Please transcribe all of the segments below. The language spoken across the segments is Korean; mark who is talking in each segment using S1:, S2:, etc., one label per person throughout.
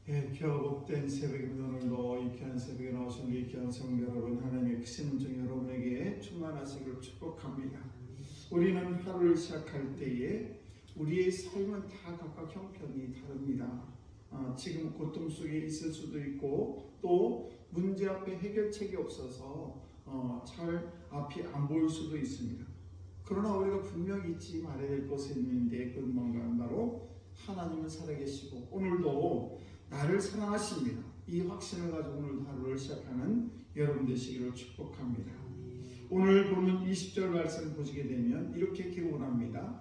S1: 예, 귀하고 복된 새벽입니다. 오늘도 이 귀한 새벽에 나오신 우리 귀한 성도 여러분, 하나님의 크신 은총 여러분에게 충만하시기를 축복합니다. 우리는 하루를 시작할 때에 우리의 삶은 다 각각 형편이 다릅니다. 지금 고통 속에 있을 수도 있고 또 문제 앞에 해결책이 없어서 잘 앞이 안 보일 수도 있습니다. 그러나 우리가 분명히 잊지 말아야 될 것이 있는데 그건 뭔가 바로 하나님은 살아계시고 오늘도 나를 사랑하십니다. 이 확신을 가지고 오늘 하루를 시작하는 여러분 되시기를 축복합니다. 오늘 보는 20절 말씀 보시게 되면 이렇게 기록을 합니다.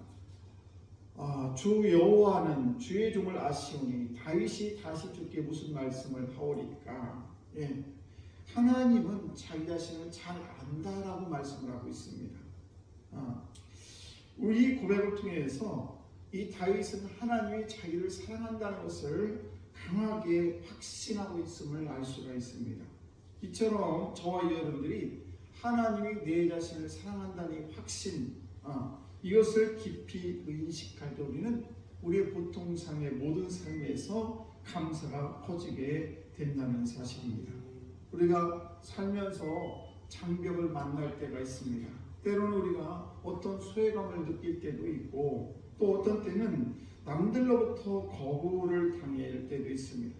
S1: 주 여호와는 주의 종을 아시오니 다윗이 다시 주께 무슨 말씀을 하오리까. 하나님은 자기 자신을 잘 안다라고 말씀을 하고 있습니다. 우리 고백을 통해서 이 다윗은 하나님이 자기를 사랑한다는 것을 강하게 확신하고 있음을 알 수가 있습니다. 이처럼 저와 여러분들이 하나님이 내 자신을 사랑한다는 확신, 이것을 깊이 의식할 때 우리는 우리의 보통상의 모든 삶에서 감사가 커지게 된다는 사실입니다. 우리가 살면서 장벽을 만날 때가 있습니다. 때로는 우리가 어떤 소외감을 느낄 때도 있고 또 어떤 때는 남들로부터 거부를 당할 때도 있습니다.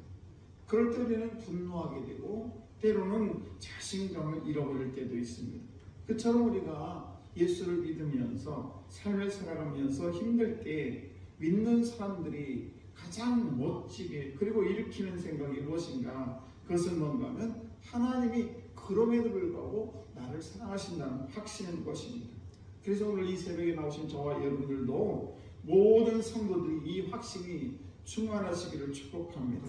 S1: 그럴 때 우리는 분노하게 되고 때로는 자신감을 잃어버릴 때도 있습니다. 그처럼 우리가 예수를 믿으면서 삶을 살아가면서 힘들 때 믿는 사람들이 가장 멋지게 그리고 일으키는 생각이 무엇인가? 그것은 뭔가 하면 하나님이 그럼에도 불구하고 나를 사랑하신다는 확신인 것입니다. 그래서 오늘 이 새벽에 나오신 저와 여러분들도 모든 성도들이 이 확신이 충만하시기를 축복합니다.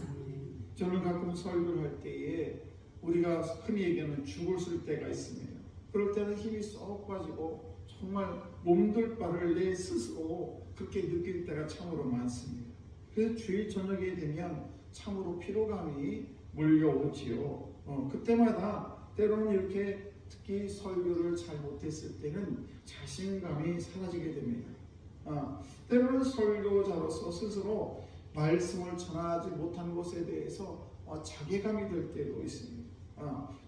S1: 저는 가끔 설교를 할 때에 우리가 흔히 얘기하는 죽을 쓸 때가 있습니다. 그럴 때는 힘이 쏙 빠지고 정말 몸둘 바를 내 스스로 그렇게 느낄 때가 참으로 많습니다. 그래서 주일 저녁에 되면 참으로 피로감이 몰려오지요. 그때마다 때로는 이렇게 특히 설교를 잘 못했을 때는 자신감이 사라지게 됩니다. 때로는 설교자로서 스스로 말씀을 전하지 못한 것에 대해서 자괴감이 들 때도 있습니다.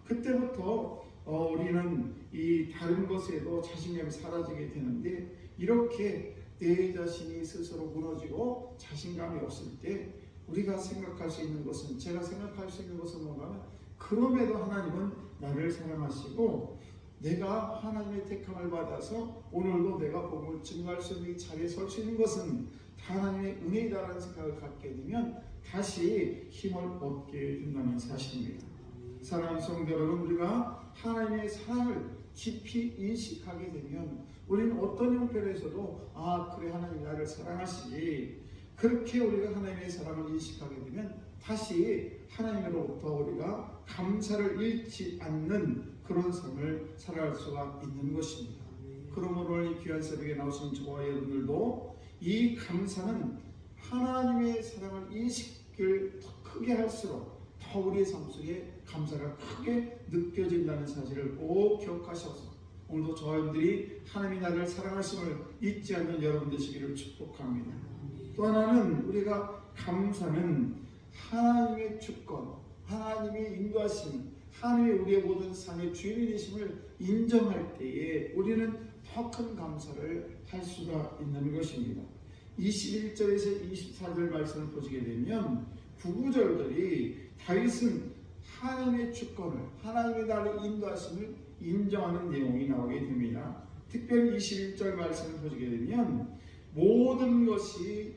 S1: 그때부터 우리는 이 다른 것에도 자신감이 사라지게 되는데 이렇게 내 자신이 스스로 무너지고 자신감이 없을 때 우리가 생각할 수 있는 것은 제가 생각할 수 있는 것은 뭔가 하면 그럼에도 하나님은 나를 사랑하시고 내가 하나님의 택함을 받아서 오늘도 내가 복음을 증거할 수 있는 이 자리에 설 수 있는 것은 다 하나님의 은혜이다라는 생각을 갖게 되면 다시 힘을 얻게 된다는 사실입니다. 사랑하는 성도 여러분, 우리가 하나님의 사랑을 깊이 인식하게 되면 우리는 어떤 형편에서도 그래 하나님이 나를 사랑하시지 그렇게 우리가 하나님의 사랑을 인식하게 되면 다시 하나님으로부터 우리가 감사를 잃지 않는 그런 삶을 살아갈 수가 있는 것입니다. 그러므로 오늘 이 귀한 새벽에 나오신 저와 여러분들도 이 감사는 하나님의 사랑을 인식을 더 크게 할수록 더 우리의 삶 속에 감사가 크게 느껴진다는 사실을 꼭 기억하셔서 오늘도 저와 여러분들이 하나님이 나를 사랑하심을 잊지 않는 여러분 되시기를 축복합니다. 또 하나는 우리가 감사는 하나님의 주권, 하나님의 인도하심, 하나님의 우리의 모든 삶의 주인이 되심을 인정할 때에 우리는 더 큰 감사를 할 수가 있는 것입니다. 21절에서 24절 말씀을 보시게 되면 구구절들이 다윗은 하나님의 주권을, 하나님의 나를 인도하심을 인정하는 내용이 나오게 됩니다. 특별히 21절 말씀을 보시게 되면 모든 것이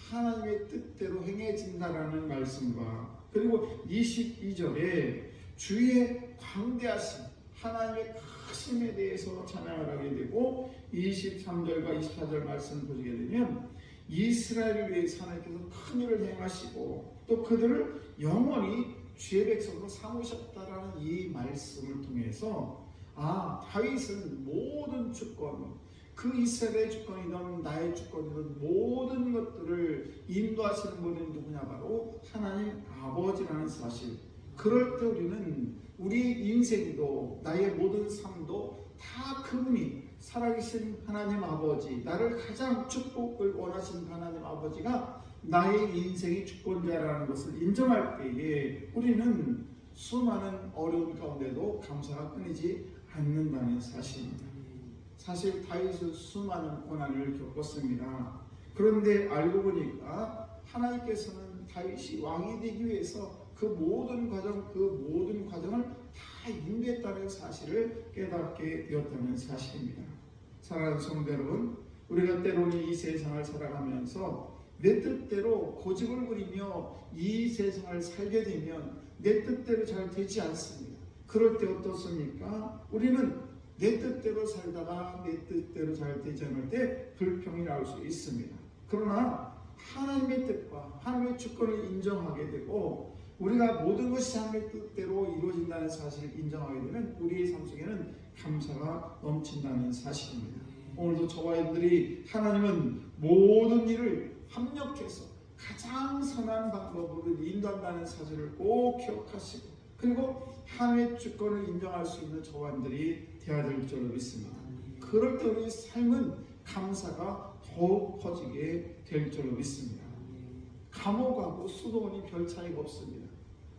S1: 하나님의 뜻대로 행해진다라는 말씀과 그리고 22절에 주의 광대하심 하나님의 크심에 대해서 찬양을 하게 되고 23절과 24절 말씀을 보시게 되면 이스라엘을 위해서 하나님께서 큰 일을 행하시고 또 그들을 영원히 주의 백성으로 삼으셨다라는 이 말씀을 통해서 다윗은 모든 주권 그 이스라엘의 주권이든 나의 주권이든 모든 것들을 인도하시는 분이 누구냐 바로 하나님 아버지라는 사실. 그럴 때 우리는 우리 인생도 나의 모든 삶도 다 그분이 살아계신 하나님 아버지, 나를 가장 축복을 원하시는 하나님 아버지가 나의 인생의 주권자라는 것을 인정할 때에 우리는 수많은 어려운 가운데도 감사가 끊이지 않는다는 사실입니다. 사실 다윗은 수많은 고난을 겪었습니다. 그런데 알고 보니까 하나님께서는 다윗이 왕이 되기 위해서 그 모든 과정을 다 인도했다는 사실을 깨닫게 되었다는 사실입니다. 사랑하는 성도 여러분, 우리가 때로는 이 세상을 살아가면서 내 뜻대로 고집을 부리며 이 세상을 살게 되면 내 뜻대로 잘 되지 않습니다. 그럴 때 어떻습니까? 우리는 내 뜻대로 살다가 내 뜻대로 잘 되지 않을 때 불평이 나올 수 있습니다. 그러나 하나님의 뜻과 하나님의 주권을 인정하게 되고 우리가 모든 것이 하나님의 뜻대로 이루어진다는 사실을 인정하게 되면 우리의 삶 속에는 감사가 넘친다는 사실입니다. 오늘도 저와 여러분들이 하나님은 모든 일을 합력해서 가장 선한 방법으로 인도한다는 사실을 꼭 기억하시고 그리고 하나님의 주권을 인정할 수 있는 저와 여러분들이 되어야 될 줄로 믿습니다. 그럴 때 우리 삶은 감사가 더욱 커지게 될 줄로 믿습니다. 감옥하고 수도원이 별 차이가 없습니다.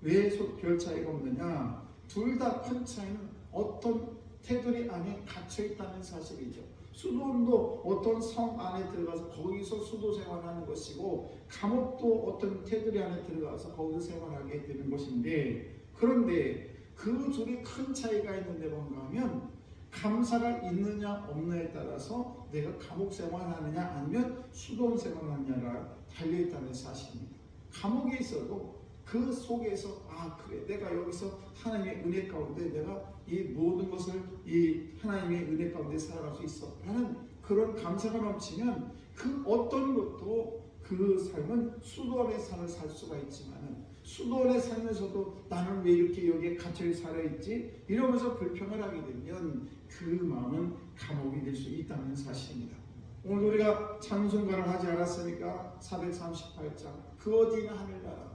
S1: 왜 별 차이가 없느냐? 둘 다 큰 차이는 어떤 테두리 안에 갇혀 있다는 사실이죠. 수도원도 어떤 성 안에 들어가서 거기서 수도 생활하는 것이고 감옥도 어떤 테두리 안에 들어가서 거기서 생활하게 되는 것인데 그런데 그 둘이 큰 차이가 있는데 뭔가 하면 감사가 있느냐 없느냐에 따라서 내가 감옥 생활하느냐 아니면 수도원 생활하느냐가 달려있다는 사실입니다. 감옥에 있어도 그 속에서 그래 내가 여기서 하나님의 은혜 가운데 내가 이 모든 것을 이 하나님의 은혜 가운데 살아갈 수 있어 라는 그런 감사가 넘치면 그 어떤 것도 그 삶은 수도원의 삶을 살 수가 있지만 수도원에 살면서도 나는 왜 이렇게 여기에 갇혀 살아있지? 이러면서 불평을 하게 되면 그 마음은 감옥이 될 수 있다는 사실입니다. 오늘 우리가 찬송가를 하지 않았습니까? 438장 그 어디나 하늘나라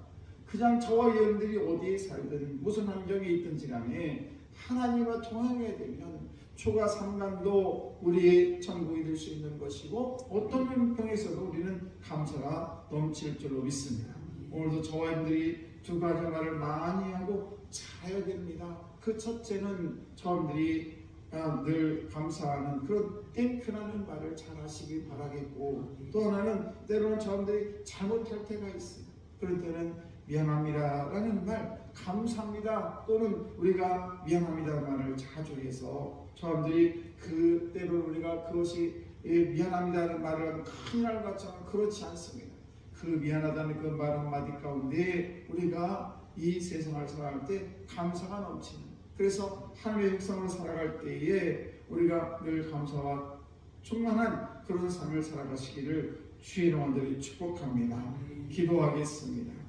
S1: 그냥 저와 여러분들이 어디에 살든 무슨 환경에 있든지 간에 하나님과 통하게 되면 초가 삼간도 우리의 천국이 될 수 있는 것이고 어떤 형편에서도 우리는 감사가 넘칠 줄로 믿습니다. 오늘도 저와 여러분들이 두 가지 말을 많이 하고 잘해야 됩니다. 그 첫째는 저분들이 늘 감사하는 그런 땡큐라는 말을 잘 하시길 바라겠고 또 하나는 때로는 저분들이 잘못할 때가 있어요. 그럴 때는 미안합니다 라는 말 감사합니다 또는 우리가 미안합니다 말을 자주 해서 저분들이 그때로 우리가 그것이 미안합니다라는 말을 하면 큰일 날 것처럼 그렇지 않습니다. 그 미안하다는 그 말 한마디 가운데 우리가 이 세상을 살아갈 때 감사가 넘치는 그래서 하나님의 형상으로 살아갈 때에 우리가 늘 감사와 충만한 그런 삶을 살아가시기를 주의 이름으로 축복합니다. 기도하겠습니다.